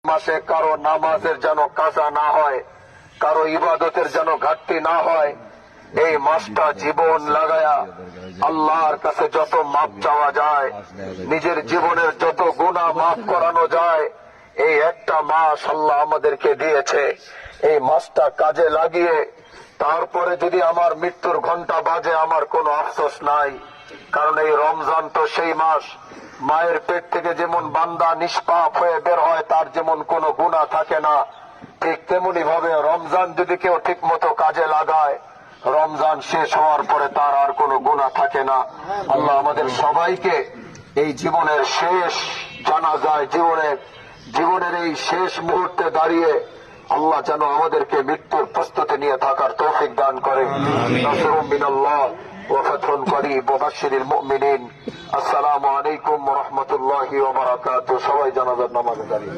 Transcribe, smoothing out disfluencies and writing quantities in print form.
মাসে কারো নামাজের যেন কাজা না হয়, কারো ইবাদতের যেন ঘাটতি না হয়। এই মাসটা জীবন লাগায়া আল্লাহর কাছে যত মাপ চাওয়া যায়, নিজের জীবনের যত গুনাহ মাফ করানো যায়, এই একটা মাস আল্লাহ আমাদেরকে দিয়েছে। এই মাসটা কাজে লাগিয়ে তারপরে যদি আমার মৃত্যুর ঘন্টা বাজে, আমার কোনো আফসোস নাই। কারণ এই রমজান তো সেই মাস, মায়ের পেট থেকে যেমন বান্দা নিষ্পাপ হয়ে বের হয়, তার যেমন কোনো গুনাহ থাকে না, ঠিক তেমনি ভাবে রমজান যদি কেউ ঠিক মতো কাজে লাগায়, রমজান শেষ হওয়ার পরে তার আর কোনো গুনাহ থাকে না। আল্লাহ আমাদের সবাইকে এই জীবনের শেষ জানাজায়, জীবনের এই শেষ মুহূর্তে দাঁড়িয়ে আল্লাহ যেন আমাদেরকে মৃত্যুর প্রস্তুতি নিয়ে থাকার তৌফিক দান করে। নাসরুম মিনাল্লাহ ওয়া ফাতহুন করিব ওয়া বাশশিরিল মুমিনিন। আসসালামু আলাইকুম ওয়া রাহমাতুল্লাহি ওয়া বারাকাতুহু। সবাই জানাজার নামাজে দাঁড়িয়ে